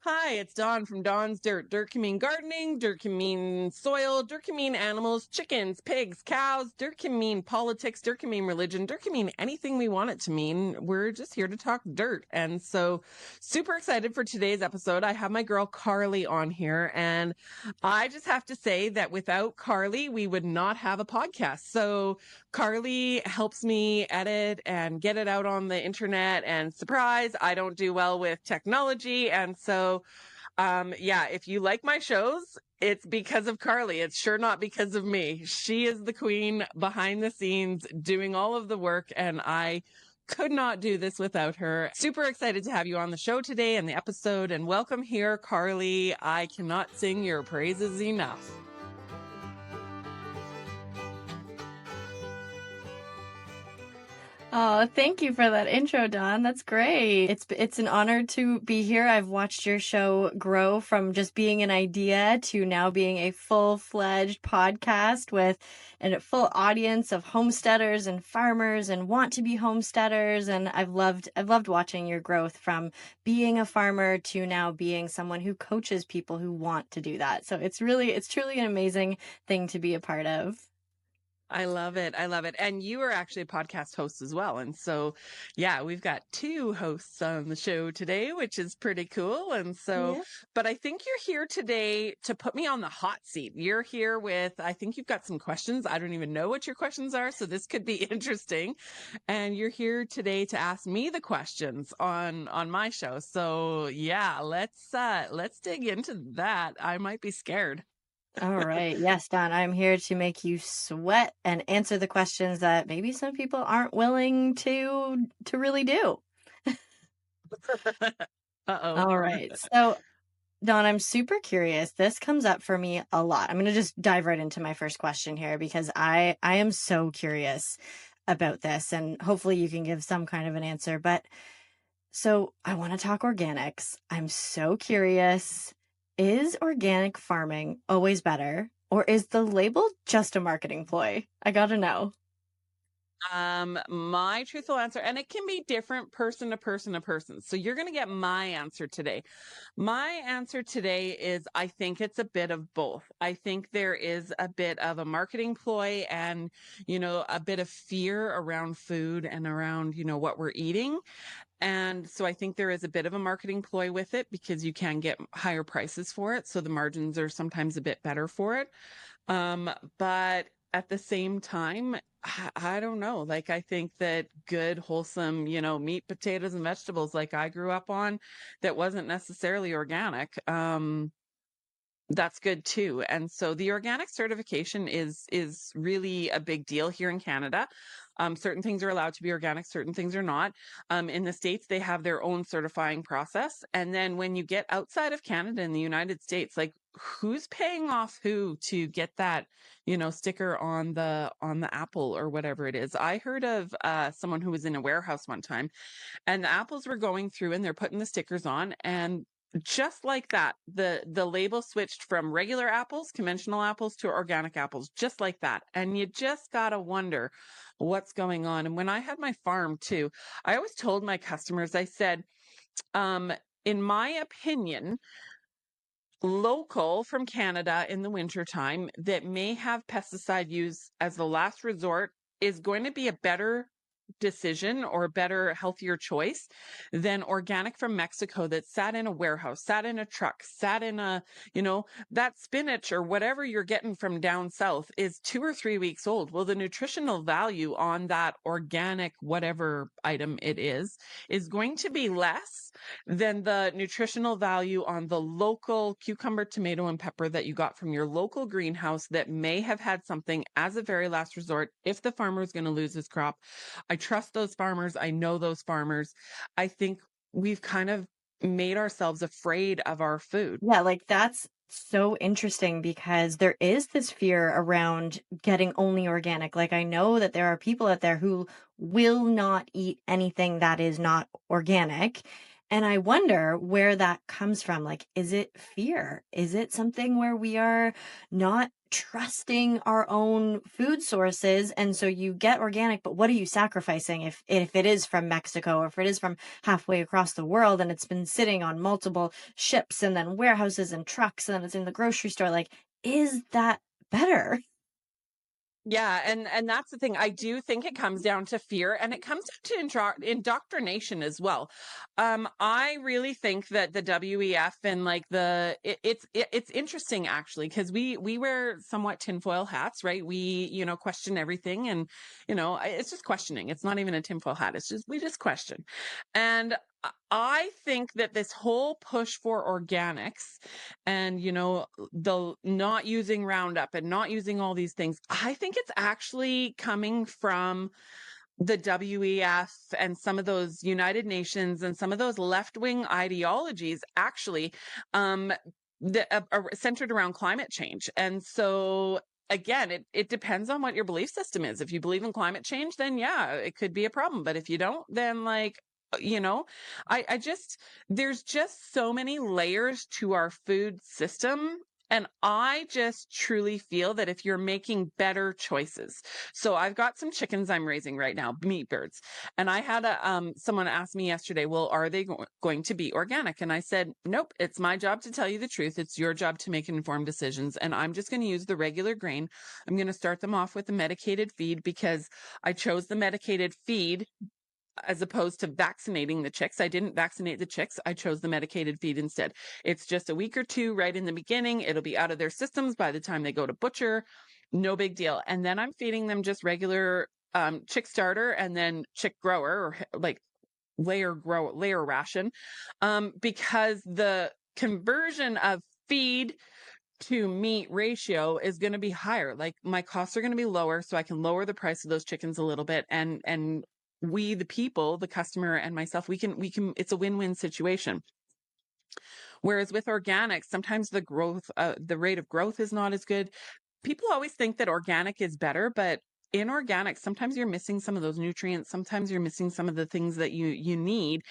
Hi, it's Dawn from Dawn's Dirt. Dirt can mean gardening, dirt can mean soil, dirt can mean animals, chickens, pigs, cows, dirt can mean politics, dirt can mean religion, dirt can mean anything we want it to mean. We're just here to talk dirt. And so, super excited for today's episode. I have my girl Carley on here, and I just have to say that without Carley, we would not have a podcast. So, Carley helps me edit and get it out on the internet. And surprise, I don't do well with technology. And so, yeah, if you like my shows, it's because of Carley. It's sure not because of me. She is the queen behind the scenes doing all of the work. And I could not do this without her. Super excited to have you on the show today and the episode. And welcome here, Carley. I cannot sing your praises enough. Oh, thank you for that intro, Dawn. That's great. It's an honor to be here. I've watched your show grow from just being an idea to now being a full-fledged podcast with a full audience of homesteaders and farmers and want to be homesteaders. And I've loved watching your growth from being a farmer to now being someone who coaches people who want to do that. So it's truly an amazing thing to be a part of. I love it. I love it. And you are actually a podcast host as well. And so, yeah, we've got two hosts on the show today, which is pretty cool. And so, Yeah. but I think you're here today to put me on the hot seat. You're here with, I think you've got some questions. I don't even know what your questions are. So this could be interesting. And you're here today to ask me the questions on my show. So yeah, let's dig into that. I might be scared. All right. Yes, Don, I'm here to make you sweat and answer the questions that maybe some people aren't willing to really do. Uh-oh. All right. So, Don, I'm super curious. This comes up for me a lot. I'm going to just dive right into my first question here because I am so curious about this and hopefully you can give some kind of an answer. But so I want to talk organics. I'm so curious. Is organic farming always better, or is the label just a marketing ploy? I gotta know. My truthful answer, and it can be different person to person to person. So you're going to get my answer today. My answer today is I think it's a bit of both. I think there is a bit of a marketing ploy and, a bit of fear around food and around, what we're eating. And so I think there is a bit of a marketing ploy with it because you can get higher prices for it. So the margins are sometimes a bit better for it. But at the same time, I don't know. Like, I think that good, wholesome, meat, potatoes, and vegetables like I grew up on that wasn't necessarily organic. That's good too. And so the organic certification is really a big deal here in Canada. Certain things are allowed to be organic, certain things are not. In the States, they have their own certifying process. And then when you get outside of Canada in the United States, like who's paying off who to get that, sticker on the apple or whatever it is. I heard of someone who was in a warehouse one time and the apples were going through and they're putting the stickers on and just like that, the label switched from regular apples, conventional apples, to organic apples, just like that. And you just gotta wonder what's going on. And when I had my farm too, I always told my customers, I said, in my opinion, local from Canada in the wintertime that may have pesticide use as the last resort is going to be a better decision or a better, healthier choice than organic from Mexico that sat in a warehouse, sat in a truck, sat in that spinach or whatever you're getting from down south is 2 or 3 weeks old. Well, the nutritional value on that organic, whatever item it is going to be less than the nutritional value on the local cucumber, tomato, and pepper that you got from your local greenhouse that may have had something as a very last resort if the farmer is going to lose his crop. I trust those farmers. I know those farmers. I think we've kind of made ourselves afraid of our food. Yeah, like that's so interesting because there is this fear around getting only organic. Like I know that there are people out there who will not eat anything that is not organic. And I wonder where that comes from. Like, is it fear? Is it something where we are not trusting our own food sources? And so you get organic, but what are you sacrificing if it is from Mexico or if it is from halfway across the world and it's been sitting on multiple ships and then warehouses and trucks and then it's in the grocery store? Like, is that better? Yeah, and that's the thing. I do think it comes down to fear, and it comes down to indoctrination as well. I really think that the WEF and like it's interesting actually because we wear somewhat tinfoil hats, right? We question everything, and it's just questioning. It's not even a tinfoil hat. It's just we just question, and I think that this whole push for organics and the not using Roundup and not using all these things, I think it's actually coming from the WEF and some of those United Nations and some of those left-wing ideologies actually um that are centered around climate change. And so again, it depends on what your belief system is. If you believe in climate change, then yeah, it could be a problem. But if you don't, then like you know I just there's just so many layers to our food system, and I just truly feel that if you're making better choices. So I've got some chickens I'm raising right now, meat birds. And I had someone ask me yesterday, well, are they going to be organic? And I said, nope, it's my job to tell you the truth. It's your job to make informed decisions. And I'm just going to use the regular grain. I'm going to start them off with the medicated feed because I chose the medicated feed as opposed to vaccinating the chicks. I didn't vaccinate the chicks. I chose the medicated feed instead. It's just a week or two right in the beginning. It'll be out of their systems by the time they go to butcher. No big deal. And then I'm feeding them just regular chick starter and then chick grower or like layer ration because the conversion of feed to meat ratio is going to be higher. Like my costs are going to be lower, so I can lower the price of those chickens a little bit. And we, the people, the customer and myself, we can, it's a win-win situation. Whereas with organics, sometimes the rate of growth is not as good. People always think that organic is better, but in organic, sometimes you're missing some of those nutrients. Sometimes you're missing some of the things that you need.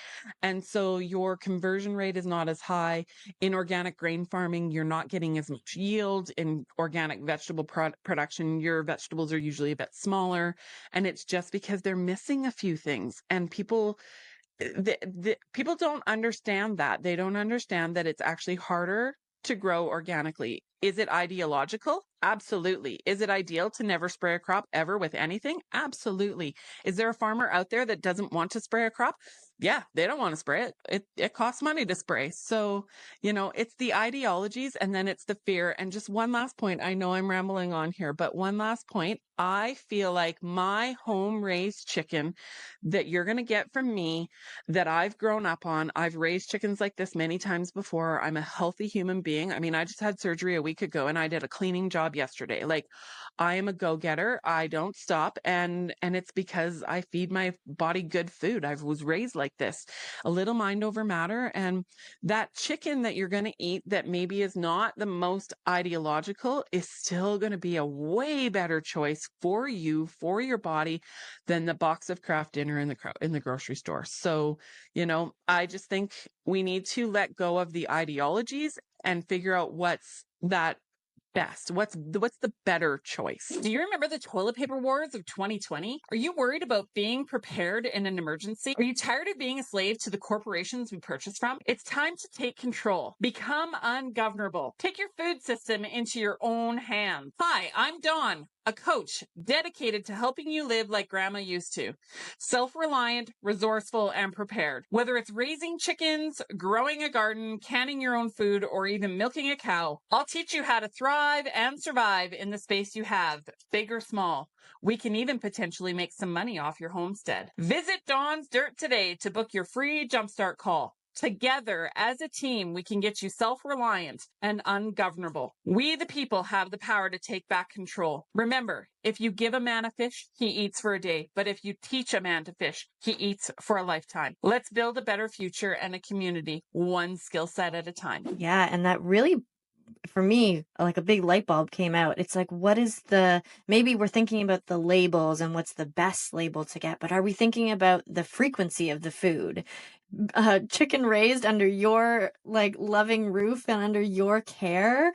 And so your conversion rate is not as high. In organic grain farming, you're not getting as much yield. In organic vegetable production, your vegetables are usually a bit smaller. And it's just because they're missing a few things. And people don't understand that. They don't understand that it's actually harder to grow organically. Is it ideological? Absolutely. Is it ideal to never spray a crop ever with anything? Absolutely. Is there a farmer out there that doesn't want to spray a crop? Yeah, they don't want to spray it. It costs money to spray. So, it's the ideologies and then it's the fear. And just one last point. I know I'm rambling on here, but one last point. I feel like my home raised chicken that you're going to get from me that I've grown up on. I've raised chickens like this many times before. I'm a healthy human being. I mean, I just had surgery a week ago and I did a cleaning job yesterday. Like I am a go-getter. I don't stop. And it's because I feed my body good food. I was raised like this, a little mind over matter. And that chicken that you're going to eat that maybe is not the most ideological is still going to be a way better choice for you, for your body than the box of Kraft dinner in the grocery store. So, I just think we need to let go of the ideologies and figure out what's that best. What's the better choice? Do you remember the toilet paper wars of 2020? Are you worried about being prepared in an emergency? Are you tired of being a slave to the corporations we purchase from? It's time to take control. Become ungovernable. Take your food system into your own hands. Hi, I'm Dawn, a coach dedicated to helping you live like grandma used to. Self-reliant, resourceful, and prepared. Whether it's raising chickens, growing a garden, canning your own food, or even milking a cow, I'll teach you how to thrive and survive in the space you have, big or small. We can even potentially make some money off your homestead. Visit Dawn's Dirt today to book your free jumpstart call. Together, as a team, we can get you self-reliant and ungovernable. We, the people, have the power to take back control. Remember, if you give a man a fish, he eats for a day. But if you teach a man to fish, he eats for a lifetime. Let's build a better future and a community, one skill set at a time. Yeah, and that really for me, like a big light bulb came out. It's like, maybe we're thinking about the labels and what's the best label to get, but are we thinking about the frequency of the food? Chicken raised under your like loving roof and under your care,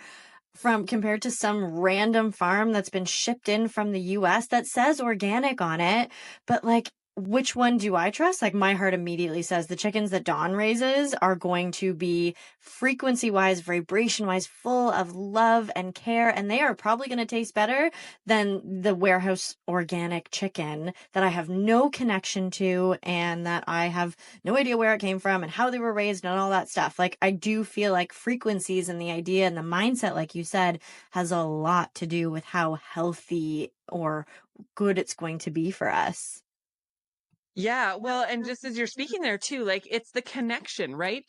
from compared to some random farm that's been shipped in from the US that says organic on it, but like, which one do I trust? Like, my heart immediately says the chickens that Dawn raises are going to be frequency wise, vibration wise, full of love and care, and they are probably going to taste better than the warehouse organic chicken that I have no connection to and that I have no idea where it came from and how they were raised and all that stuff. Like, I do feel like frequencies and the idea and the mindset, like you said, has a lot to do with how healthy or good it's going to be for us. Yeah, well, and just as you're speaking there too, like it's the connection, right?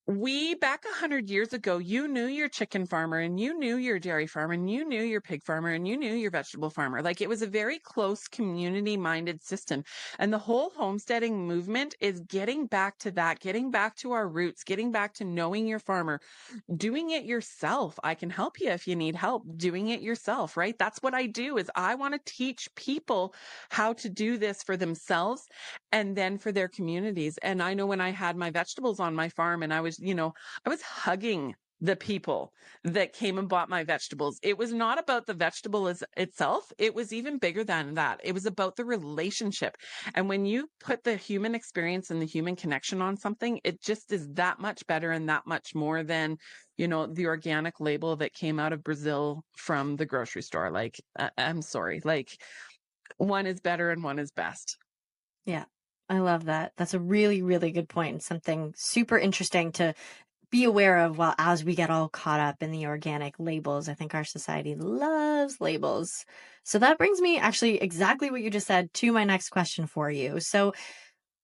We back 100 years ago, you knew your chicken farmer and you knew your dairy farmer and you knew your pig farmer and you knew your vegetable farmer. Like it was a very close community minded system. And the whole homesteading movement is getting back to that, getting back to our roots, getting back to knowing your farmer, doing it yourself. I can help you if you need help doing it yourself, right? That's what I do is I want to teach people how to do this for themselves and then for their communities. And I know when I had my vegetables on my farm and I was hugging the people that came and bought my vegetables. It was not about the vegetable itself. It was even bigger than that. It was about the relationship. And when you put the human experience and the human connection on something, it just is that much better and that much more than, the organic label that came out of Brazil from the grocery store. Like, I'm sorry, like one is better and one is best. Yeah, I love that. That's a really, really good point and something super interesting to be aware of while as we get all caught up in the organic labels. I think our society loves labels. So that brings me actually exactly what you just said to my next question for you. So,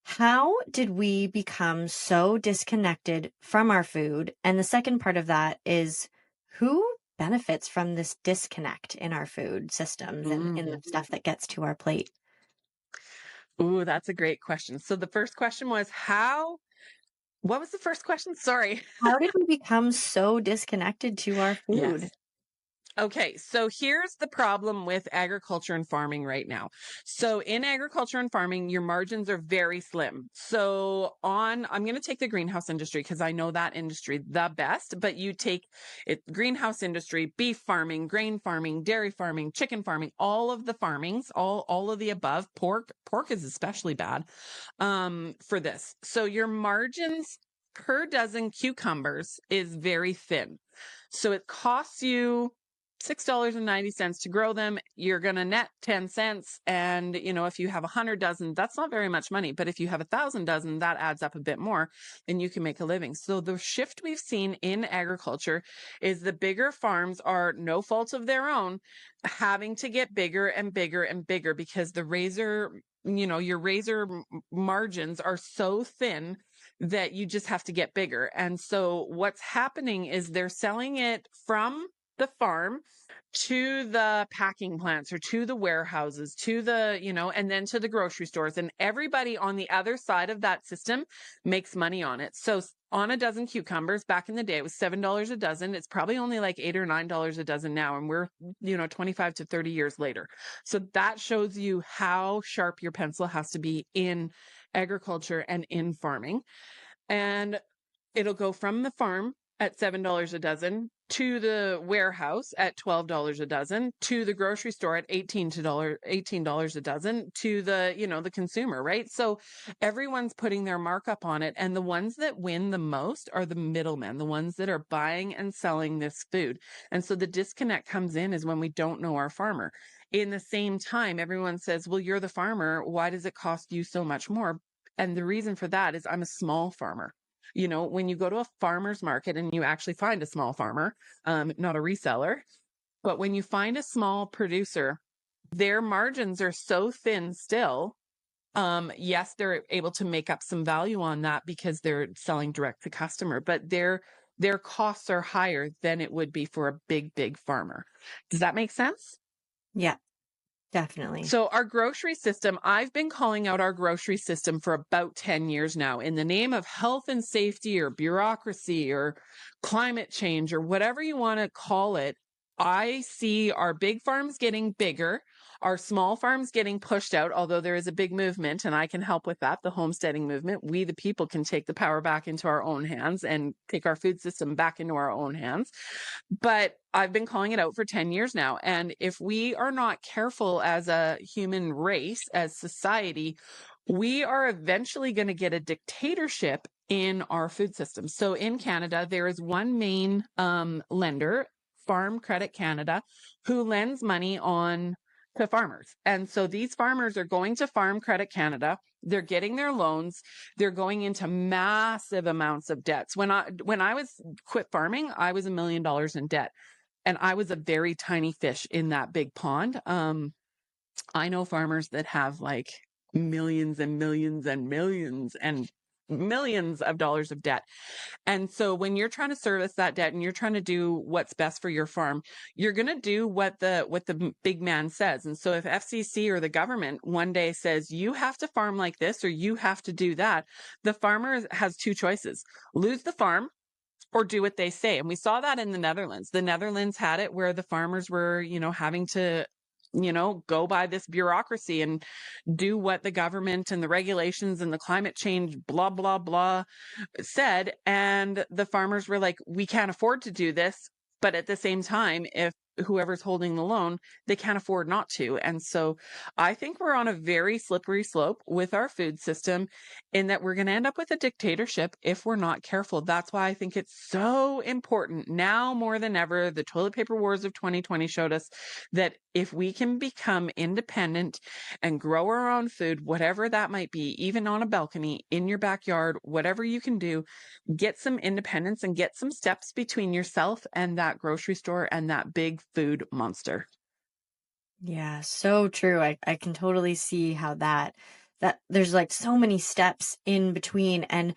how did we become so disconnected from our food? And the second part of that is, who benefits from this disconnect in our food systems and in the stuff that gets to our plate? Ooh, that's a great question. So the first question was what was the first question? Sorry. How did we become so disconnected to our food? Yes. Okay, so here's the problem with agriculture and farming right now. So in agriculture and farming, your margins are very slim. I'm going to take the greenhouse industry because I know that industry the best, but you take it, greenhouse industry, beef farming, grain farming, dairy farming, chicken farming, all of the farmings, all of the above, pork is especially bad, for this. So your margins per dozen cucumbers is very thin. So it costs you $6.90 to grow them. You're going to net 10 cents. And, if you have 100 dozen, that's not very much money. But if you have 1,000 dozen, that adds up a bit more and you can make a living. So the shift we've seen in agriculture is the bigger farms are no fault of their own, having to get bigger and bigger and bigger because your razor margins are so thin that you just have to get bigger. And so what's happening is they're selling it from the farm to the packing plants or to the warehouses, to and then to the grocery stores. And everybody on the other side of that system makes money on it. So on a dozen cucumbers, back in the day, it was $7 a dozen. It's probably only like $8 or $9 a dozen now. And we're, 25 to 30 years later. So that shows you how sharp your pencil has to be in agriculture and in farming. And it'll go from the farm at $7 a dozen to the warehouse at $12 a dozen to the grocery store at $18 a dozen to the consumer, right? So everyone's putting their markup on it. And the ones that win the most are the middlemen, the ones that are buying and selling this food. And so the disconnect comes in is when we don't know our farmer. In the same time, everyone says, well, you're the farmer. Why does it cost you so much more? And the reason for that is I'm a small farmer. When you go to a farmer's market and you actually find a small farmer, not a reseller, but when you find a small producer, their margins are so thin still. Yes, they're able to make up some value on that because they're selling direct to customer, but their costs are higher than it would be for a big farmer. Does that make sense? Yeah. Definitely. So our grocery system, I've been calling out our grocery system for about 10 years now in the name of health and safety or bureaucracy or climate change or whatever you want to call it. I see our big farms getting bigger, our small farms getting pushed out, although there is a big movement and I can help with that, the homesteading movement. We, the people, can take the power back into our own hands and take our food system back into our own hands. But I've been calling it out for 10 years now. And if we are not careful as a human race, as society, we are eventually going to get a dictatorship in our food system. So in Canada, there is one main lender, Farm Credit Canada, who lends money on to farmers. And so these farmers are going to Farm Credit Canada. They're getting their loans. They're going into massive amounts of debts. When I was quit farming, I was $1 million in debt. And I was a very tiny fish in that big pond. I know farmers that have like millions and millions and millions and millions of dollars of debt. And so when you're trying to service that debt and you're trying to do what's best for your farm, you're going to do what the big man says. And so if FCC or the government one day says you have to farm like this or you have to do that, the farmer has two choices: lose the farm or do what they say. And we saw that in the Netherlands. The Netherlands had it where the farmers were, having to, go by this bureaucracy and do what the government and the regulations and the climate change, blah, blah, blah, said. And the farmers were like, we can't afford to do this. But at the same time, if whoever's holding the loan, they can't afford not to. And so I think we're on a very slippery slope with our food system in that we're going to end up with a dictatorship if we're not careful. That's why I think it's so important now more than ever. The toilet paper wars of 2020 showed us that if we can become independent and grow our own food, whatever that might be, even on a balcony, in your backyard, whatever you can do, get some independence and get some steps between yourself and that grocery store and that big food monster. Yeah, so true. I can totally see how that there's like so many steps in between. And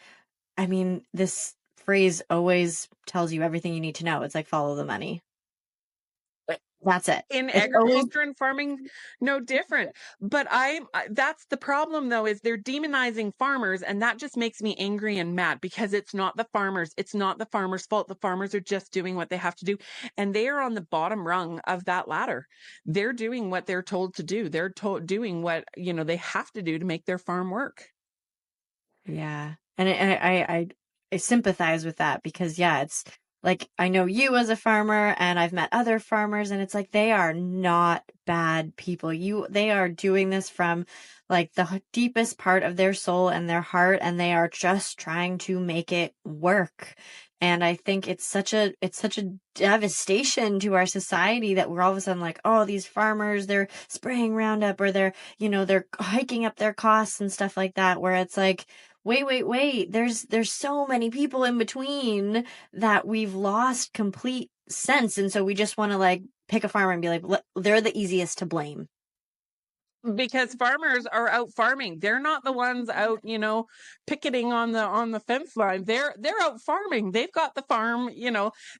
I mean, this phrase always tells you everything you need to know. It's like follow the money. That's it. In It's always agriculture and farming, no different. But that's the problem though, is they're demonizing farmers, and that just makes me angry and mad because it's not the farmers. It's not the farmers' fault. The farmers are just doing what they have to do, and they are on the bottom rung of that ladder. They're doing what they're told to do. They're doing what, they have to do to make their farm work. Yeah. And I sympathize with that because yeah, it's like I know you as a farmer and I've met other farmers and it's like they are not bad people. They are doing this from like the deepest part of their soul and their heart and they are just trying to make it work. And I think it's such a devastation to our society that we're all of a sudden like, oh, these farmers, they're spraying Roundup or they're hiking up their costs and stuff like that, where it's like, wait. There's so many people in between that we've lost complete sense. And so we just want to like pick a farmer and be like, they're the easiest to blame. Because farmers are out farming. They're not the ones out, picketing on the fence line. They're out farming. They've got the farm,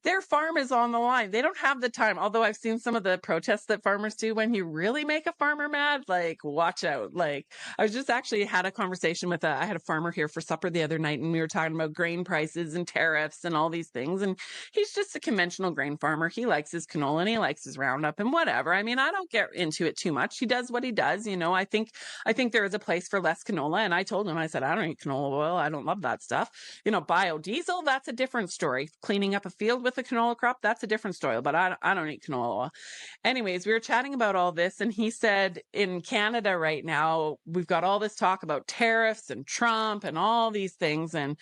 their farm is on the line. They don't have the time. Although I've seen some of the protests that farmers do when you really make a farmer mad, like watch out. Like I was just actually had a conversation with I had a farmer here for supper the other night and we were talking about grain prices and tariffs and all these things. And he's just a conventional grain farmer. He likes his canola and he likes his Roundup and whatever. I mean, I don't get into it too much. He does what he does. I think there is a place for less canola. And I told him, I said, I don't eat canola oil. I don't love that stuff. Biodiesel, that's a different story. Cleaning up a field with a canola crop, that's a different story. But I don't eat canola oil. Anyways, we were chatting about all this. And he said in Canada right now, we've got all this talk about tariffs and Trump and all these things. And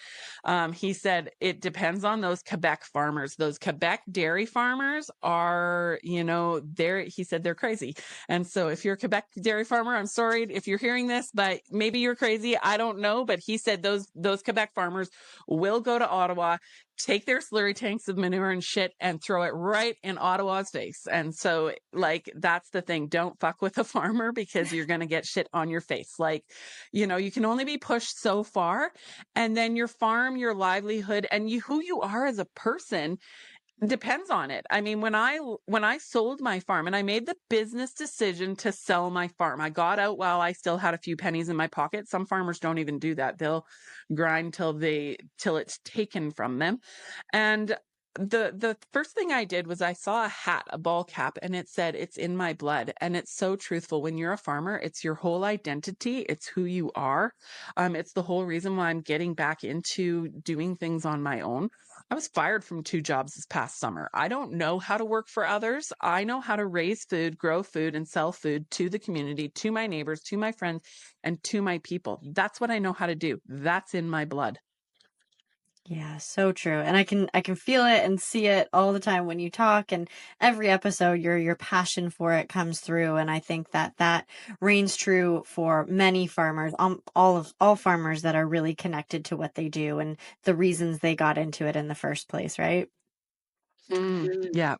he said it depends on those Quebec farmers. Those Quebec dairy farmers are, he said they're crazy. And so if you're a Quebec dairy farmer, I'm sorry if you're hearing this, but maybe you're crazy. I don't know. But he said those Quebec farmers will go to Ottawa, take their slurry tanks of manure and shit and throw it right in Ottawa's face. And so like, that's the thing. Don't fuck with a farmer because you're going to get shit on your face. Like, you can only be pushed so far, and then your farm, your livelihood, and who you are as a person Depends on it. I mean, when I sold my farm and I made the business decision to sell my farm, I got out while I still had a few pennies in my pocket. Some farmers don't even do that. They'll grind till it's taken from them. And the first thing I did was I saw a hat, a ball cap, and it said it's in my blood. And it's so truthful. When you're a farmer, it's your whole identity. It's who you are. It's the whole reason why I'm getting back into doing things on my own. I was fired from 2 jobs this past summer. I don't know how to work for others. I know how to raise food, grow food, and sell food to the community, to my neighbors, to my friends, and to my people. That's what I know how to do. That's in my blood. Yeah, so true. And I can feel it and see it all the time when you talk, and every episode your passion for it comes through, and I think that that reigns true for many farmers, all farmers that are really connected to what they do and the reasons they got into it in the first place, right? Yeah.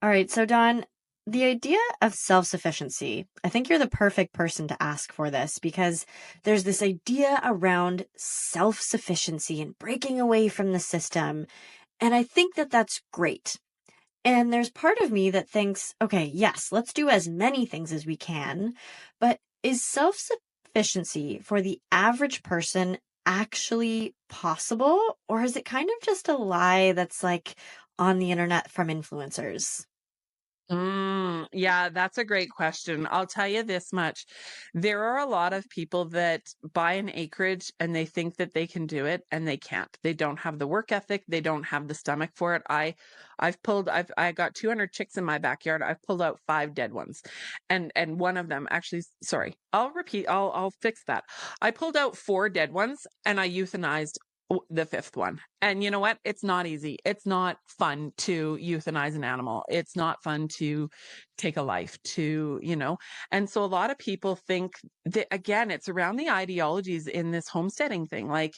All right, so Don, the idea of self sufficiency, I think you're the perfect person to ask for this because there's this idea around self sufficiency and breaking away from the system. And I think that that's great. And there's part of me that thinks, okay, yes, let's do as many things as we can. But is self sufficiency for the average person actually possible? Or is it kind of just a lie that's like on the internet from influencers? Yeah, that's a great question. I'll tell you this much. There are a lot of people that buy an acreage and they think that they can do it and they can't. They don't have the work ethic, they don't have the stomach for it. I got 200 chicks in my backyard. I've pulled out 5 dead ones. And one of them actually, sorry. I'll fix that. I pulled out 4 dead ones and I euthanized the 5th one. And you know what? It's not easy. It's not fun to euthanize an animal. It's not fun to take a life and so a lot of people think that, again, it's around the ideologies in this homesteading thing. Like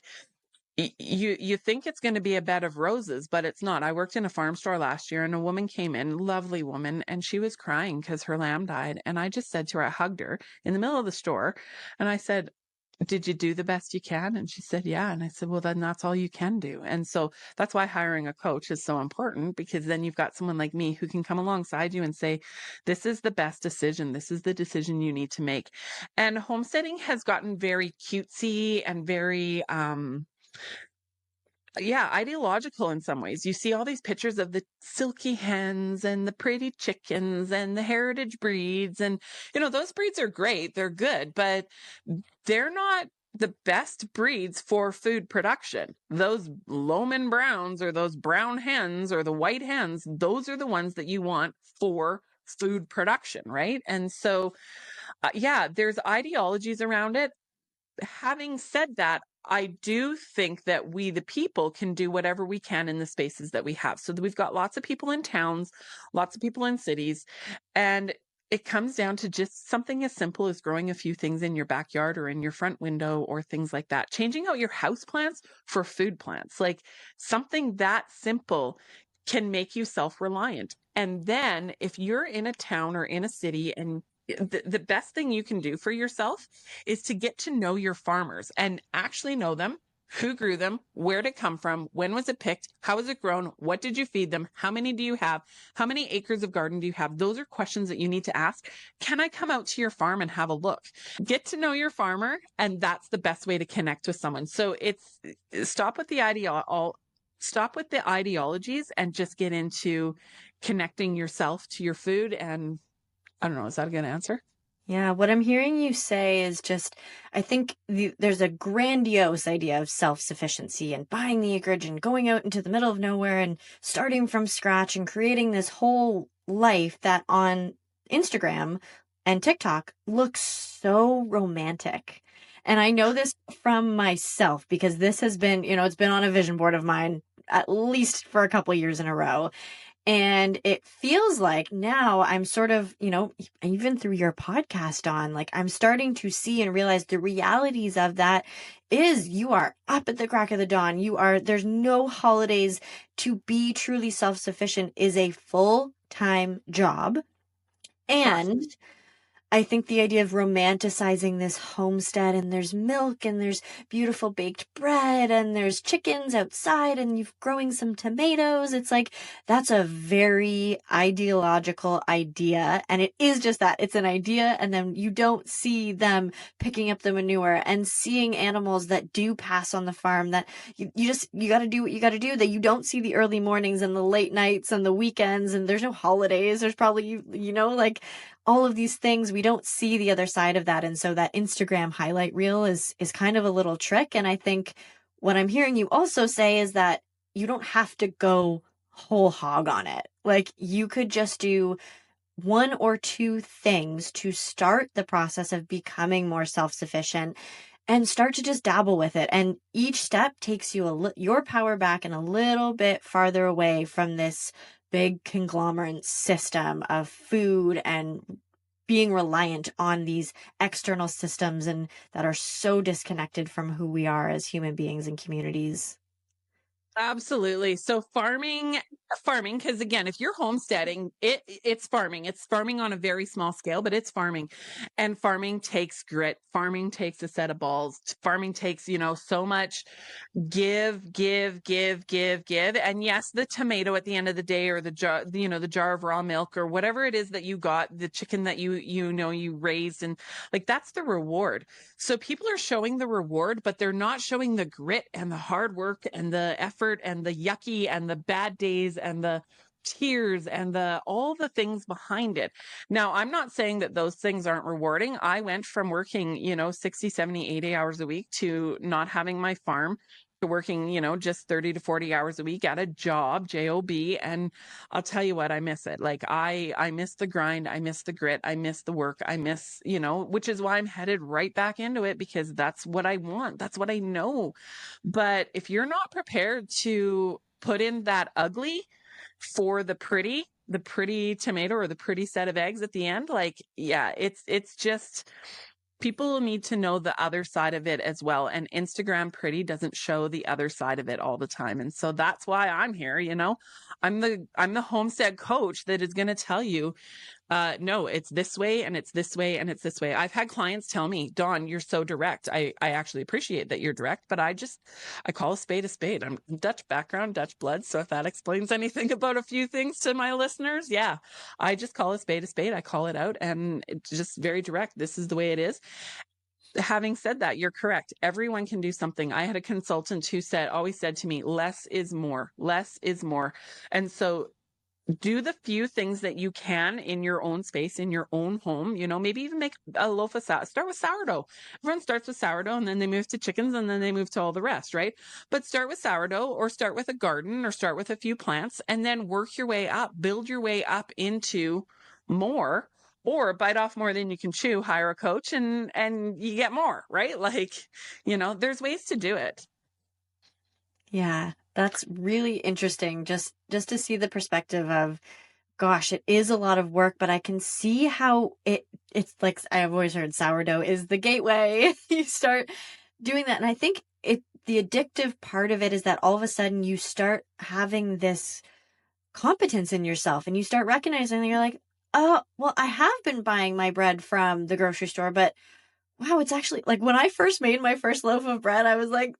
you think it's going to be a bed of roses, but it's not. I worked in a farm store last year and a woman came in, lovely woman, and she was crying because her lamb died. And I just said to her, I hugged her in the middle of the store and I said, did you do the best you can? And she said, yeah. And I said, well, then that's all you can do. And so that's why hiring a coach is so important, because then you've got someone like me who can come alongside you and say, this is the best decision. This is the decision you need to make. And homesteading has gotten very cutesy and very, yeah, ideological in some ways. You see all these pictures of the silky hens and the pretty chickens and the heritage breeds. And, those breeds are great. They're good, but they're not the best breeds for food production. Those Lohman Browns or those brown hens or the white hens, those are the ones that you want for food production, right? And so, yeah, there's ideologies around it. Having said that, I do think that we, the people, can do whatever we can in the spaces that we have. So that we've got lots of people in towns, lots of people in cities, and it comes down to just something as simple as growing a few things in your backyard or in your front window or things like that. Changing out your house plants for food plants, like something that simple can make you self-reliant. And then if you're in a town or in a city and the best thing you can do for yourself is to get to know your farmers and actually know them, who grew them, where did it come from, when was it picked, how was it grown, what did you feed them, how many do you have, how many acres of garden do you have? Those are questions that you need to ask. Can I come out to your farm and have a look? Get to know your farmer, and that's the best way to connect with someone. So it's stop with the ideologies and just get into connecting yourself to your food. And I don't know, is that a good answer? Yeah, what I'm hearing you say is just, I think there's a grandiose idea of self sufficiency and buying the acreage and going out into the middle of nowhere and starting from scratch and creating this whole life that on Instagram and TikTok looks so romantic. And I know this from myself because this has been, it's been on a vision board of mine at least for a couple years in a row. And it feels like now I'm sort of, even through your podcast on, like I'm starting to see and realize the realities of that is you are up at the crack of the dawn. There's no holidays. To be truly self-sufficient is a full-time job. And I think the idea of romanticizing this homestead, and there's milk and there's beautiful baked bread and there's chickens outside and you're growing some tomatoes. It's like, that's a very ideological idea. And it is just that, it's an idea. And then you don't see them picking up the manure and seeing animals that do pass on the farm, that you got to do what you got to do, that you don't see the early mornings and the late nights and the weekends, and there's no holidays. There's probably, like, all of these things, we don't see the other side of that. And so that Instagram highlight reel is kind of a little trick. And I think what I'm hearing you also say is that you don't have to go whole hog on it. Like, you could just do one or two things to start the process of becoming more self-sufficient and start to just dabble with it. And each step takes you your power back and a little bit farther away from this big conglomerate system of food and being reliant on these external systems, and that are so disconnected from who we are as human beings and communities. Absolutely. So farming, because again, if you're homesteading, it's farming. It's farming on a very small scale, but it's farming. And farming takes grit. Farming takes a set of balls. Farming takes, so much give. And yes, the tomato at the end of the day, or the jar, the jar of raw milk, or whatever it is that you got, the chicken that you raised, and like, that's the reward. So people are showing the reward, but they're not showing the grit and the hard work and the effort and the yucky and the bad days and the tears and all the things behind it. Now, I'm not saying that those things aren't rewarding. I went from working, 60, 70, 80 hours a week to not having my farm, to working, just 30 to 40 hours a week at a job, job. And I'll tell you what, I miss it. Like, I miss the grind, I miss the grit, I miss the work, I miss, which is why I'm headed right back into it, because that's what I want, that's what I know. But if you're not prepared to put in that ugly for the pretty tomato or the pretty set of eggs at the end, like, yeah, it's just, people need to know the other side of it as well. And Instagram pretty doesn't show the other side of it all the time. And so that's why I'm here. I'm the homestead coach that is going to tell you, no, it's this way and it's this way and it's this way. I've had clients tell me, Dawn, you're so direct. I actually appreciate that you're direct, but I call a spade a spade. I'm Dutch background, Dutch blood. So if that explains anything about a few things to my listeners, yeah, I just call a spade a spade. I call it out, and it's just very direct. This is the way it is. Having said that, you're correct. Everyone can do something. I had a consultant who always said to me, less is more, less is more. And so do the few things that you can in your own space, in your own home. Maybe even make a loaf of sourdough. Start with sourdough. Everyone starts with sourdough, and then they move to chickens, and then they move to all the rest, right? But start with sourdough, or start with a garden, or start with a few plants, and then work your way up, build your way up into more. Or bite off more than you can chew, hire a coach, and you get more, right? Like, there's ways to do it. Yeah, that's really interesting. Just to see the perspective of, gosh, it is a lot of work, but I can see how it's like, I've always heard sourdough is the gateway. You start doing that. And I think the addictive part of it is that all of a sudden you start having this competence in yourself, and you start recognizing that you're like, oh, well, I have been buying my bread from the grocery store, but wow, it's actually like, when I first made my first loaf of bread, I was like,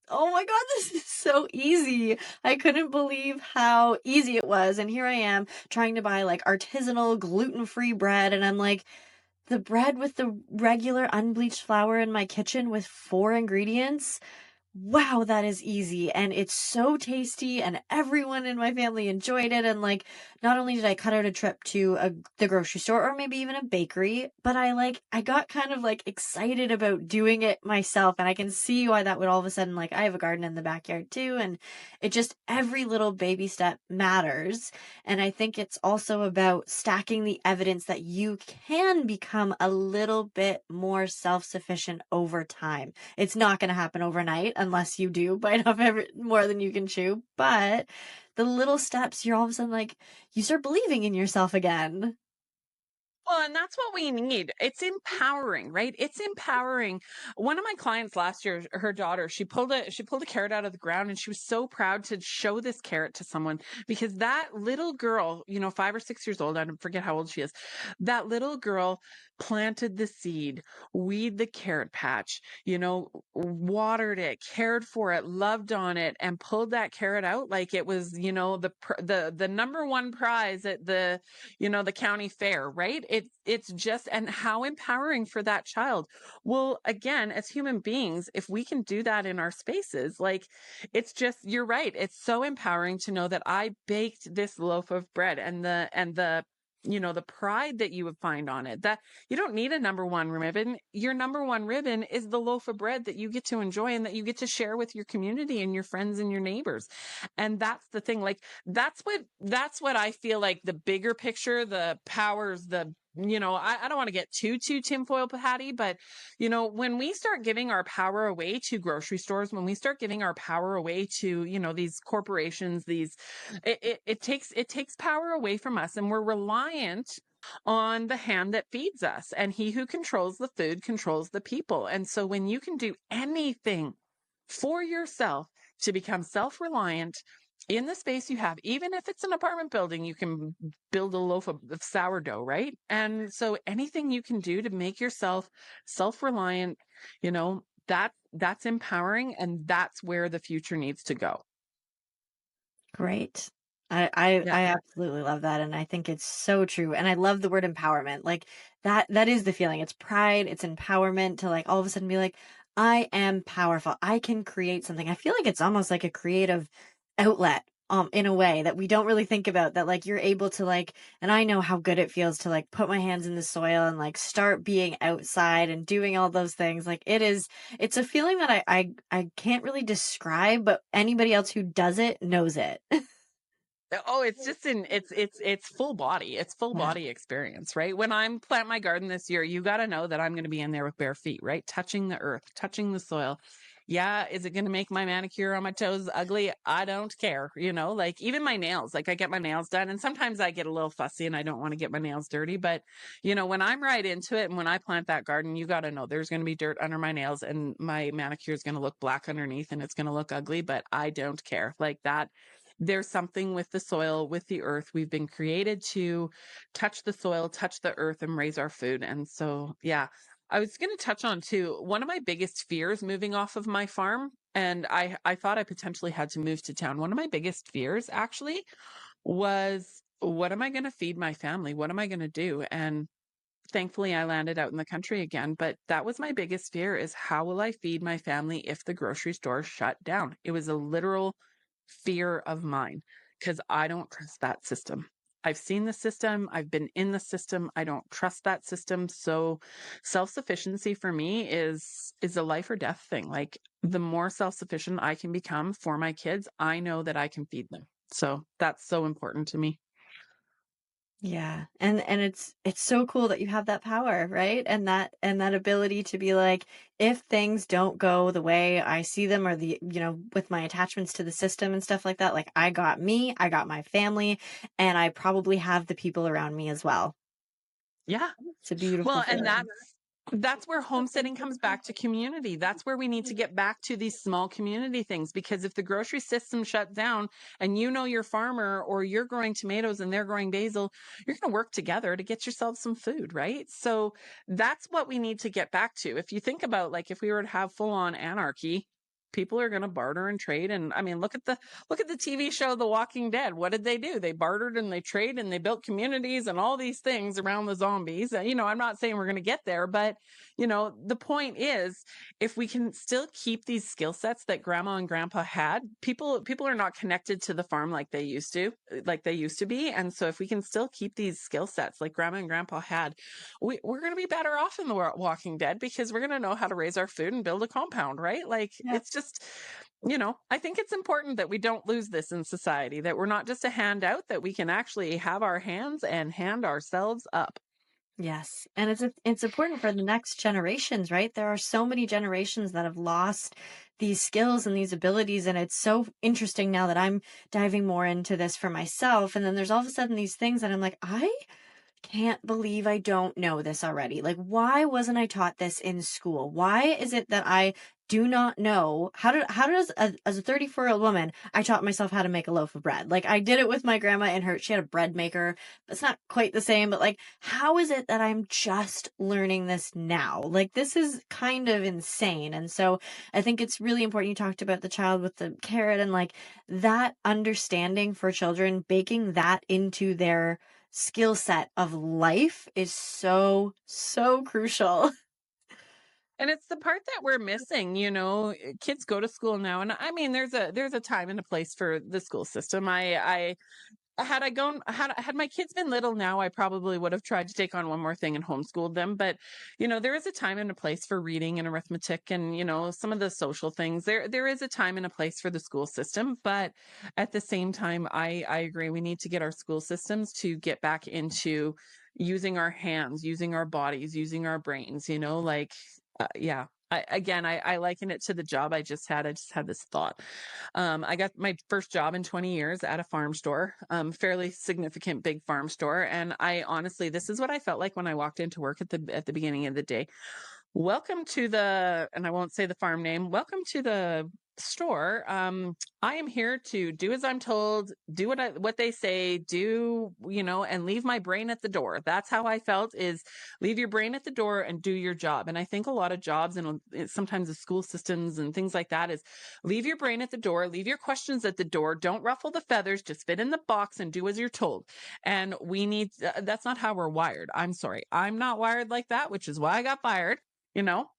oh my God, this is so easy. I couldn't believe how easy it was. And here I am trying to buy like artisanal gluten-free bread. And I'm like, the bread with the regular unbleached flour in my kitchen with 4 ingredients. Wow, that is easy. And it's so tasty, and everyone in my family enjoyed it. And like, not only did I cut out a trip to the grocery store or maybe even a bakery, but I got kind of like excited about doing it myself. And I can see why that would all of a sudden, like, I have a garden in the backyard too. And it just, every little baby step matters. And I think it's also about stacking the evidence that you can become a little bit more self-sufficient over time. It's not going to happen overnight unless you do bite off more than you can chew. But the little steps, you're all of a sudden like, you start believing in yourself again. Well, and that's what we need. It's empowering, right? It's empowering. One of my clients last year, her daughter, she pulled a carrot out of the ground, and she was so proud to show this carrot to someone, because that little girl, 5 or 6 years old, I don't forget how old she is. That little girl planted the seed, weed the carrot patch, watered it, cared for it, loved on it, and pulled that carrot out like it was, the number one prize at the county fair, right? It's just, and how empowering for that child. Well, again, as human beings, if we can do that in our spaces, like, it's just, you're right. It's so empowering to know that I baked this loaf of bread, and the pride that you would find on it, that you don't need a number one ribbon. Your number one ribbon is the loaf of bread that you get to enjoy and that you get to share with your community and your friends and your neighbors. And that's the thing. Like, that's what I feel like the bigger picture, the powers, I don't want to get too tinfoil hatty, but when we start giving our power away to grocery stores, when we start giving our power away to, these corporations, it takes power away from us, and we're reliant on the hand that feeds us. And he who controls the food controls the people. And so when you can do anything for yourself to become self-reliant in the space you have, even if it's an apartment building, you can build a loaf of sourdough, right? And so anything you can do to make yourself self-reliant, that's empowering, and that's where the future needs to go. Great. I Yeah. absolutely love that, and I think it's so true. And I love the word empowerment. Like that is the feeling. It's pride, it's empowerment to like all of a sudden be like, I am powerful. I can create something. I feel like it's almost like a creative outlet in a way that we don't really think about, that like you're able to like, and I know how good it feels to like put my hands in the soil and like start being outside and doing all those things. Like it's a feeling that I can't really describe, but anybody else who does it knows it. Oh, it's just it's full body. It's full Yeah. body experience, right? When I'm plant my garden this year, you got to know that I'm going to be in there with bare feet, right? Touching the earth, touching the soil. Yeah, is it going to make my manicure on my toes ugly? I don't care, like even my nails. Like, I get my nails done, and sometimes I get a little fussy and I don't want to get my nails dirty, but when I'm right into it and when I plant that garden, you got to know there's going to be dirt under my nails, and my manicure is going to look black underneath, and it's going to look ugly, but I don't care. Like that, there's something with the soil, with the earth. We've been created to touch the soil, touch the earth, and raise our food. And so, yeah, I was going to touch on too, one of my biggest fears moving off of my farm. And I thought I potentially had to move to town. One of my biggest fears actually was, what am I going to feed my family? What am I going to do? And thankfully I landed out in the country again, but that was my biggest fear, is how will I feed my family if the grocery store shut down? It was a literal fear of mine, because I don't trust that system. I've seen the system, I've been in the system, I don't trust that system. So self-sufficiency for me is a life or death thing. Like, the more self-sufficient I can become for my kids, I know that I can feed them. So that's so important to me. Yeah. And it's so cool that you have that power, right? And that ability to be like, if things don't go the way I see them, or with my attachments to the system and stuff like that, like I got me, I got my family, and I probably have the people around me as well. Yeah. It's a beautiful Well, and feeling. that's where homesteading comes back to community. That's where we need to get back to these small community things, because if the grocery system shut down and your farmer, or you're growing tomatoes and they're growing basil, you're going to work together to get yourself some food, right? So that's what we need to get back to. If you think about, like, if we were to have full on anarchy, people are going to barter and trade. And I mean, look at the TV show The Walking Dead. What did they do? They bartered and they traded and they built communities and all these things around the zombies. I'm not saying we're going to get there, but the point is, if we can still keep these skill sets that grandma and grandpa had, people are not connected to the farm like they used to be. And so if we can still keep these skill sets like grandma and grandpa had, we're going to be better off in the Walking Dead, because we're going to know how to raise our food and build a compound, right? Like, Yeah. it's just, I think it's important that we don't lose this in society, that we're not just a handout, that we can actually have our hands and hand ourselves up. Yes. And it's important for the next generations, right? There are so many generations that have lost these skills and these abilities. And it's so interesting now that I'm diving more into this for myself. And then there's all of a sudden these things that I'm like, I can't believe I don't know this already. Like, why wasn't I taught this in school? Why is it that I do not know how does as a 34-year-old woman, I taught myself how to make a loaf of bread. Like, I did it with my grandma and she had a bread maker. It's not quite the same, but like, how is it that I'm just learning this now? Like, this is kind of insane. And so I think it's really important. You talked about the child with the carrot, and like that understanding for children, baking that into their skill set of life is so, so crucial. And it's the part that we're missing, kids go to school now. And I mean, there's a time and a place for the school system. I had my kids been little now, I probably would have tried to take on one more thing and homeschooled them. But, there is a time and a place for reading and arithmetic and, some of the social things. There is a time and a place for the school system. But at the same time, I agree. We need to get our school systems to get back into using our hands, using our bodies, using our brains, yeah. I liken it to the job I just had. I just had this thought. I got my first job in 20 years at a farm store, fairly significant big farm store. And I honestly, this is what I felt like when I walked into work at the beginning of the day. Welcome to and I won't say the farm name, welcome to the store. I am here to do as I'm told, do what they say, and leave my brain at the door. That's how I felt, is leave your brain at the door and do your job. And I think a lot of jobs and sometimes the school systems and things like that is leave your brain at the door, leave your questions at the door, don't ruffle the feathers, just fit in the box and do as you're told. And that's not how we're wired. I'm sorry. I'm not wired like that, which is why I got fired. You know,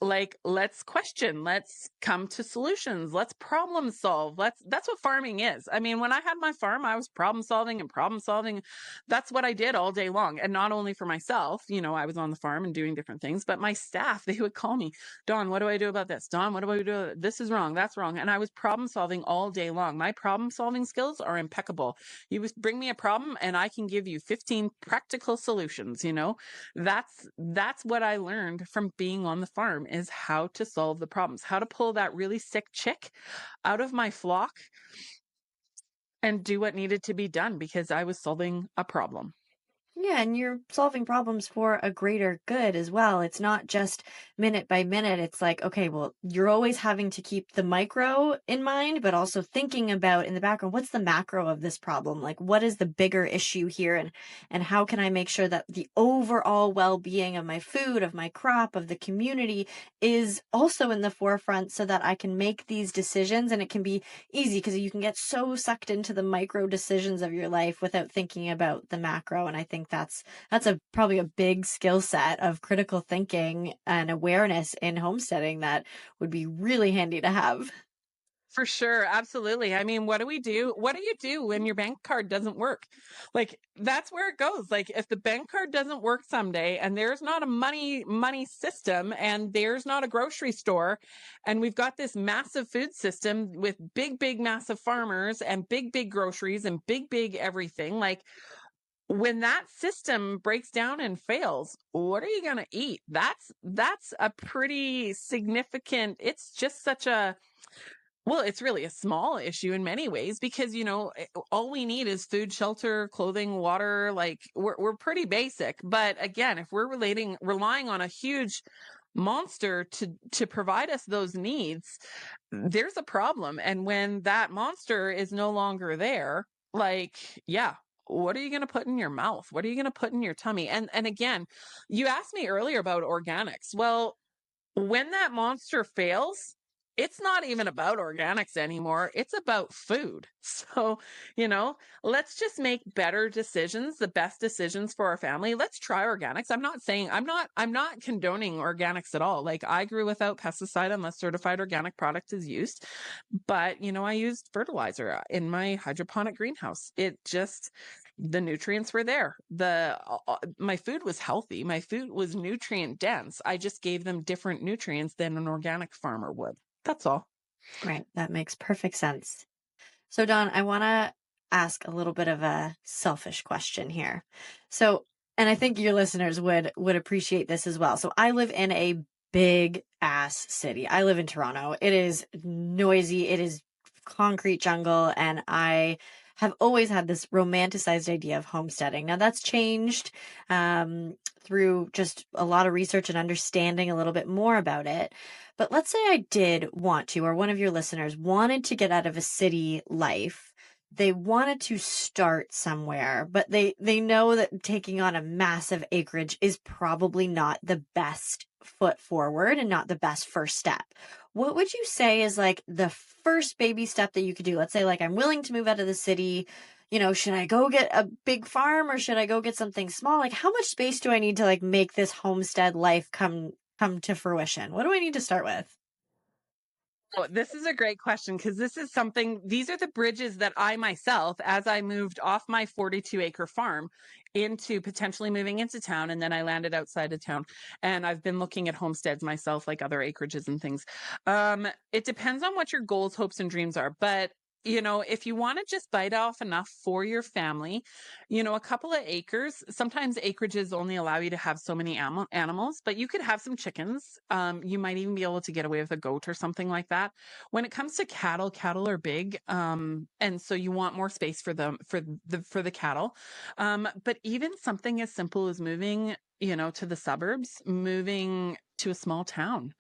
like, let's question, let's come to solutions, let's problem solve. That's what farming is. I mean, when I had my farm, I was problem solving. That's what I did all day long. And not only for myself, I was on the farm and doing different things, but my staff, they would call me, Dawn, what do I do about this? Dawn, what do I do? This is wrong, that's wrong. And I was problem solving all day long. My problem solving skills are impeccable. You bring me a problem and I can give you 15 practical solutions. That's what I learned from being on the farm, is how to solve the problems, how to pull that really sick chick out of my flock and do what needed to be done because I was solving a problem. Yeah, and you're solving problems for a greater good as well. It's not just minute by minute. It's like, okay, well, you're always having to keep the micro in mind, but also thinking about in the background, what's the macro of this problem? Like, what is the bigger issue here? And how can I make sure that the overall well-being of my food, of my crop, of the community is also in the forefront so that I can make these decisions, and it can be easy because you can get so sucked into the micro decisions of your life without thinking about the macro. And I think that's probably a big skill set of critical thinking and awareness in homesteading that would be really handy to have. For sure. Absolutely. I mean, what do we do? What do you do when your bank card doesn't work? Like, that's where it goes. Like, if the bank card doesn't work someday and there's not a money system and there's not a grocery store, and we've got this massive food system with big, massive farmers and big groceries and big everything, like, when that system breaks down and fails, what are you going to eat? That's a pretty significant, it's just such a, well, it's really a small issue in many ways because, all we need is food, shelter, clothing, water. Like, we're pretty basic. But again, if we're relying on a huge monster to provide us those needs, there's a problem. And when that monster is no longer there, like, yeah, what are you going to put in your mouth? What are you going to put in your tummy? And again, you asked me earlier about organics. Well, when that monster fails, it's not even about organics anymore. It's about food. So, let's just make better decisions, the best decisions for our family. Let's try organics. I'm not condoning organics at all. Like, I grew without pesticide unless certified organic product is used. But, I used fertilizer in my hydroponic greenhouse. The nutrients were there. My food was healthy. My food was nutrient dense. I just gave them different nutrients than an organic farmer would. That's all. Right. That makes perfect sense. So, Dawn, I want to ask a little bit of a selfish question here. So, and I think your listeners would appreciate this as well. So, I live in a big ass city. I live in Toronto. It is noisy. It is concrete jungle, and I have always had this romanticized idea of homesteading. Now that's changed through just a lot of research and understanding a little bit more about it. But let's say I did want to, or one of your listeners wanted to get out of a city life. They wanted to start somewhere, but they know that taking on a massive acreage is probably not the best foot forward and not the best first step. What would you say is like the first baby step that you could do? Let's say like I'm willing to move out of the city. Should I go get a big farm or should I go get something small? Like how much space do I need to like make this homestead life come to fruition? What do I need to start with? Oh, this is a great question because these are the bridges that I myself, as I moved off my 42-acre farm into potentially moving into town, and then I landed outside of town. And I've been looking at homesteads myself, like other acreages and things. It depends on what your goals, hopes, and dreams are. But if you want to just bite off enough for your family, a couple of acres, sometimes acreages only allow you to have so many animals, but you could have some chickens. You might even be able to get away with a goat or something like that. When it comes to cattle are big. And so you want more space for them, for the cattle. But even something as simple as moving, to the suburbs, moving to a small town.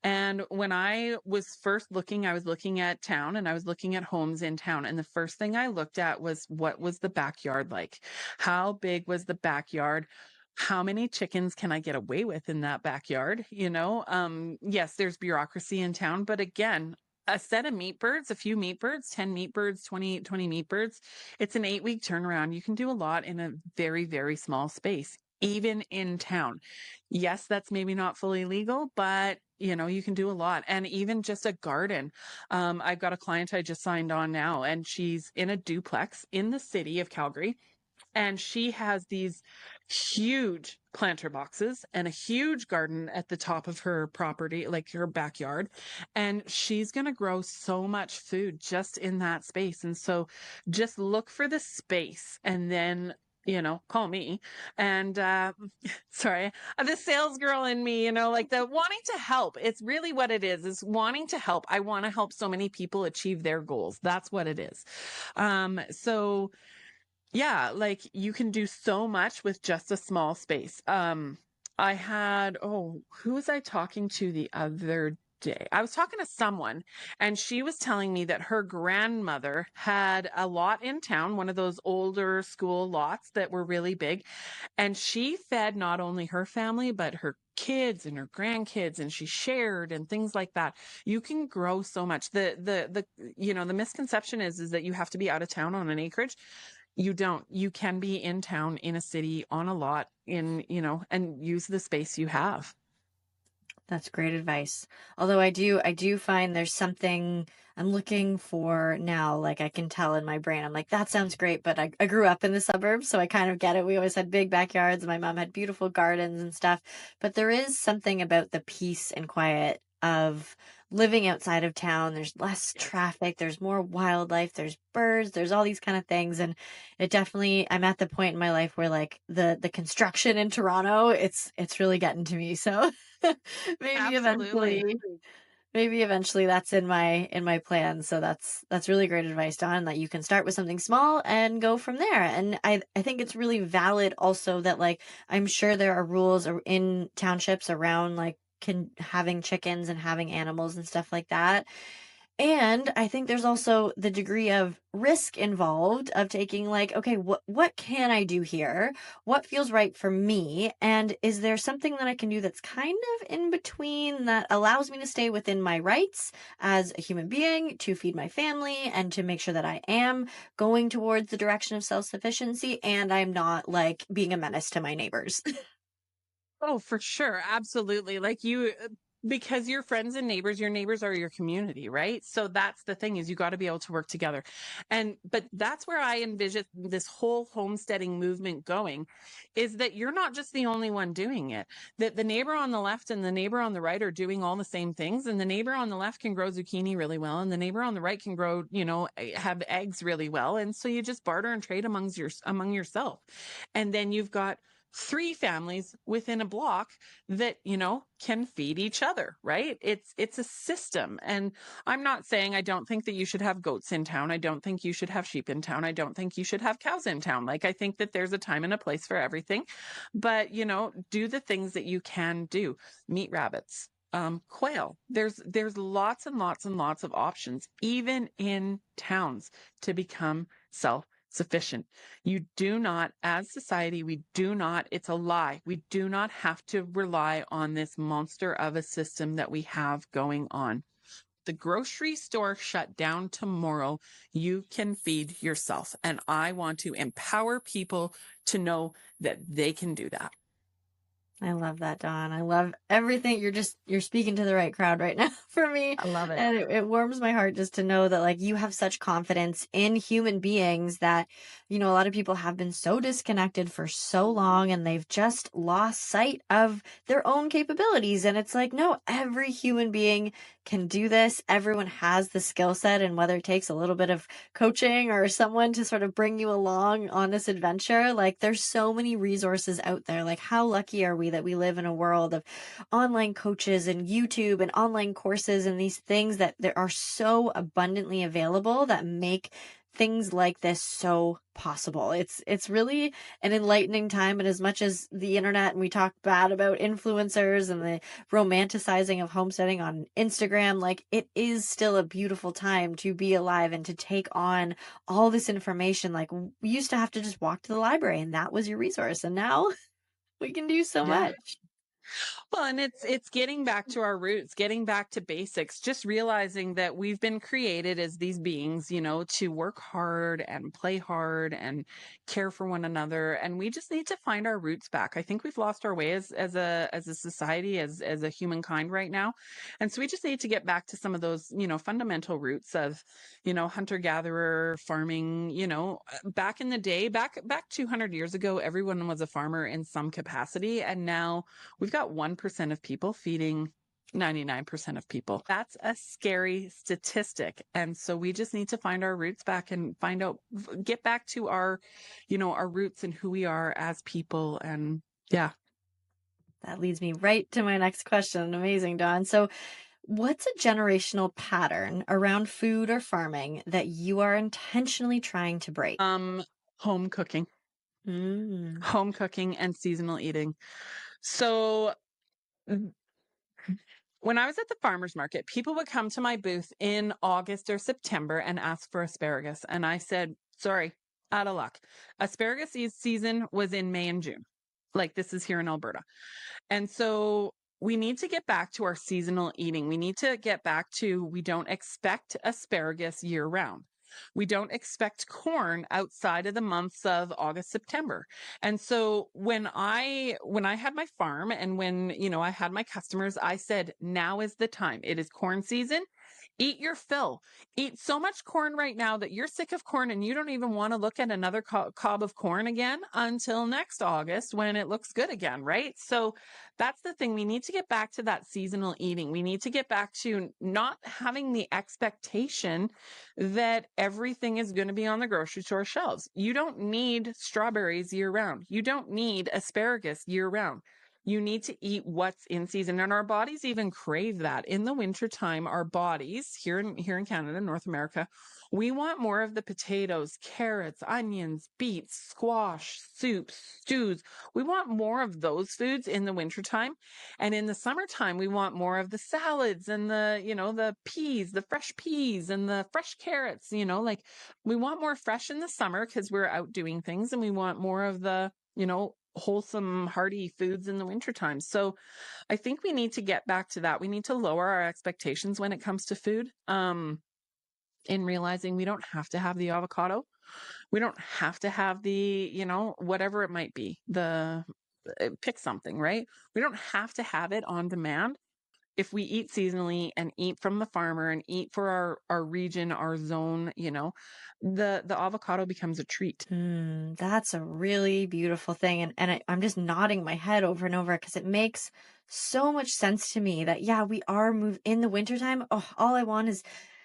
And when I was first looking, I was looking at town and I was looking at homes in town. And the first thing I looked at was what was the backyard like? How big was the backyard? How many chickens can I get away with in that backyard? Yes, there's bureaucracy in town, but again, a set of meat birds, a few meat birds, 10 meat birds, 20 meat birds. It's an 8-week turnaround. You can do a lot in a very, very small space, even in town. Yes, that's maybe not fully legal, but you can do a lot. And even just a garden. I've got a client I just signed on now, and she's in a duplex in the city of Calgary. And she has these huge planter boxes and a huge garden at the top of her property, like her backyard. And she's going to grow so much food just in that space. And so just look for the space and then call me. And sorry, the sales girl in me, like the wanting to help. It's really what it is wanting to help. I want to help so many people achieve their goals. That's what it is. So yeah, like you can do so much with just a small space. Who was I talking to the other day? I was talking to someone and she was telling me that her grandmother had a lot in town, one of those older school lots that were really big. And she fed not only her family, but her kids and her grandkids, and she shared and things like that. You can grow so much. The misconception is that you have to be out of town on an acreage. You don't. You can be in town, in a city, on a lot, and use the space you have. That's great advice. Although I do find there's something I'm looking for now. Like I can tell in my brain, I'm like, that sounds great, but I grew up in the suburbs, so I kind of get it. We always had big backyards. My mom had beautiful gardens and stuff. But there is something about the peace and quiet of living outside of town. There's less traffic, there's more wildlife, there's birds, there's all these kind of things. And it definitely I'm at the point in my life where like the construction in Toronto, it's really getting to me. So maybe Absolutely. eventually maybe eventually that's in my plan. So that's really great advice, Don, that you can start with something small and go from there. And I think it's really valid also that like I'm sure there are rules in townships around like having chickens and having animals and stuff like that. And I think there's also the degree of risk involved of taking like, okay, what can I do here? What feels right for me? And is there something that I can do that's kind of in between that allows me to stay within my rights as a human being, to feed my family and to make sure that I am going towards the direction of self-sufficiency and I'm not like being a menace to my neighbors? Oh, for sure. Absolutely. Because your friends and neighbors, your neighbors are your community, right? So that's the thing is you got to be able to work together. But that's where I envision this whole homesteading movement going is that you're not just the only one doing it, that the neighbor on the left and the neighbor on the right are doing all the same things. And the neighbor on the left can grow zucchini really well. And the neighbor on the right can grow, have eggs really well. And so you just barter and trade among yourself. And then you've got 3 families within a block that, can feed each other, right? It's a system. And I'm not saying I don't think that you should have goats in town. I don't think you should have sheep in town. I don't think you should have cows in town. Like, I think that there's a time and a place for everything. But, do the things that you can do. Meat rabbits, quail. There's lots and lots and lots of options, even in towns, to become self-sufficient. You do not, as society, it's a lie. We do not have to rely on this monster of a system that we have going on. The grocery store shut down tomorrow. You can feed yourself. And I want to empower people to know that they can do that. I love that, Dawn. I love everything. You're speaking to the right crowd right now for me. I love it. And it warms my heart just to know that, like, you have such confidence in human beings that, a lot of people have been so disconnected for so long and they've just lost sight of their own capabilities. And it's like, no, every human being can do this. Everyone has the skill set, and whether it takes a little bit of coaching or someone to sort of bring you along on this adventure, like, there's so many resources out there. Like, how lucky are we that we live in a world of online coaches and YouTube and online courses and these things that there are so abundantly available that make things like this so possible. It's really an enlightening time. And as much as the internet, and we talk bad about influencers and the romanticizing of homesteading on Instagram, like, it is still a beautiful time to be alive and to take on all this information. Like, we used to have to just walk to the library and that was your resource. And now we can do so much. Well, and it's getting back to our roots, getting back to basics, just realizing that we've been created as these beings, to work hard and play hard and care for one another. And we just need to find our roots back. I think we've lost our way as a society, as a humankind right now. And so we just need to get back to some of those, fundamental roots of, hunter gatherer, farming. Back in the day, back 200 years ago, everyone was a farmer in some capacity. And now we've got 1% of people feeding 99% of people. That's a scary statistic. And so we just need to find our roots back and get back to our, our roots and who we are as people. And yeah. That leads me right to my next question. Amazing, Dawn. So what's a generational pattern around food or farming that you are intentionally trying to break? Home cooking. Home cooking and seasonal eating. So when I was at the farmer's market, people would come to my booth in August or September and ask for asparagus. And I said, sorry, out of luck. Asparagus season was in May and June. Like, this is here in Alberta. And so we need to get back to our seasonal eating. We need to get back to, we don't expect asparagus year round. We don't expect corn outside of the months of August, September. And so when I had my farm and when, I had my customers, I said, now is the time. It is corn season. Eat your fill. Eat so much corn right now that you're sick of corn and you don't even want to look at another cob of corn again until next August when it looks good again, right? So that's the thing. We need to get back to that seasonal eating. We need to get back to not having the expectation that everything is going to be on the grocery store shelves. You don't need strawberries year round. You don't need asparagus year round. You need to eat what's in season. And our bodies even crave that. In the wintertime, our bodies here in Canada, North America, we want more of the potatoes, carrots, onions, beets, squash, soups, stews. We want more of those foods in the wintertime. And in the summertime, we want more of the salads and the peas, the fresh peas and the fresh carrots, like, we want more fresh in the summer because we're out doing things, and we want more of the, wholesome, hearty foods in the wintertime. So I think we need to get back to that. We need to lower our expectations when it comes to food. In realizing we don't have to have the avocado. We don't have to have the, whatever it might be, pick something, right? We don't have to have it on demand. If we eat seasonally and eat from the farmer and eat for our region, our zone, the avocado becomes a treat. That's a really beautiful thing. And I'm just nodding my head over and over because it makes so much sense to me that, yeah, we are in the wintertime. Oh, all I want is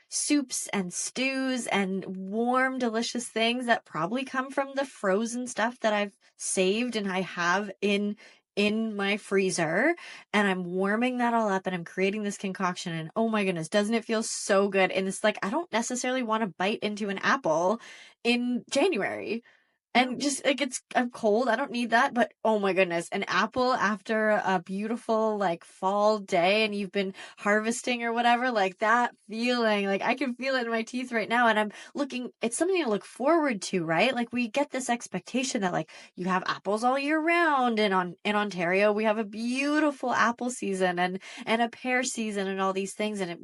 soups and stews and warm, delicious things that probably come from the frozen stuff that I've saved and I have in my freezer, and I'm warming that all up and I'm creating this concoction, and oh my goodness, doesn't it feel so good? And it's like I don't necessarily want to bite into an apple in January. No. And just like I'm cold, I don't need that. But oh my goodness, an apple after a beautiful like fall day and you've been harvesting or whatever, like that feeling, like I can feel it in my teeth right now. And it's something to look forward to, right? Like we get this expectation that like you have apples all year round. And in Ontario, we have a beautiful apple season and a pear season and all these things. And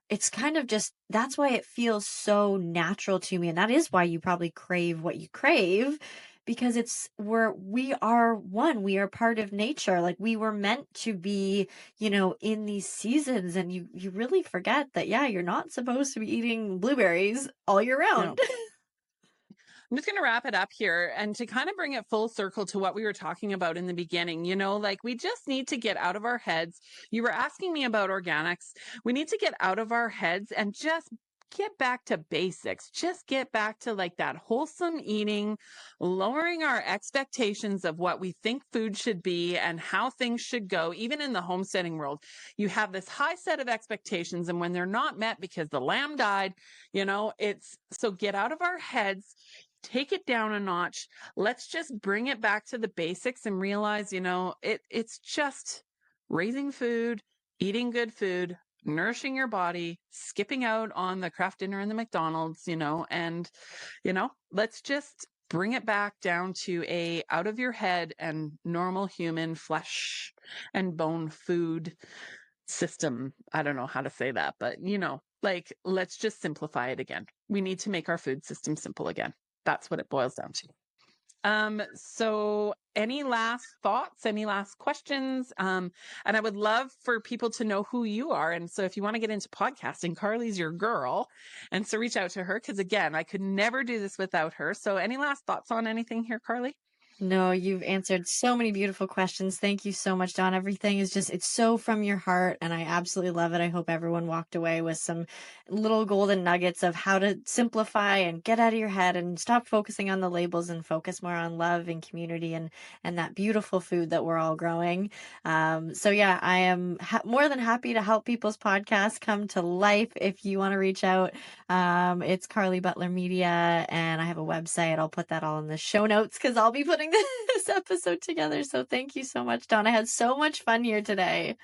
it's kind of just that's why it feels so natural to me, and that is why you probably crave what you crave, because we are one, we are part of nature, like we were meant to be, in these seasons. And you really forget that, yeah, you're not supposed to be eating blueberries all year round. No. I'm just going to wrap it up here and to kind of bring it full circle to what we were talking about in the beginning. Like we just need to get out of our heads. You were asking me about organics. We need to get out of our heads and just get back to basics. Just get back to like that wholesome eating, lowering our expectations of what we think food should be and how things should go. Even in the homesteading world, you have this high set of expectations, and when they're not met because the lamb died, it's so get out of our heads. Take it down a notch. Let's just bring it back to the basics and realize, it's just raising food, eating good food, nourishing your body, skipping out on the craft dinner and the McDonald's, and, let's just bring it back down to a out of your head and normal human flesh and bone food system. I don't know how to say that, but like, let's just simplify it again. We need to make our food system simple again. That's what it boils down to. So any last thoughts, any last questions? And I would love for people to know who you are. And so if you want to get into podcasting, Carley's your girl. And so reach out to her, because again, I could never do this without her. So any last thoughts on anything here, Carley? No, you've answered so many beautiful questions. Thank you so much, Dawn. Everything is it's so from your heart, and I absolutely love it. I hope everyone walked away with some little golden nuggets of how to simplify and get out of your head and stop focusing on the labels and focus more on love and community and that beautiful food that we're all growing. So yeah, I am more than happy to help people's podcasts come to life. If you want to reach out, it's Carley Butler Media, and I have a website. I'll put that all in the show notes because I'll be putting this episode together. So thank you so much, Dawn. I had so much fun here today.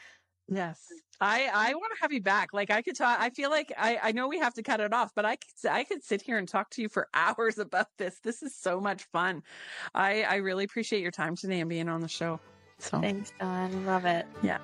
Yes. I want to have you back. Like I could talk, I feel like I know we have to cut it off, but I could sit here and talk to you for hours about this. This is so much fun. I really appreciate your time today and being on the show. So thanks, Dawn. Love it. Yeah.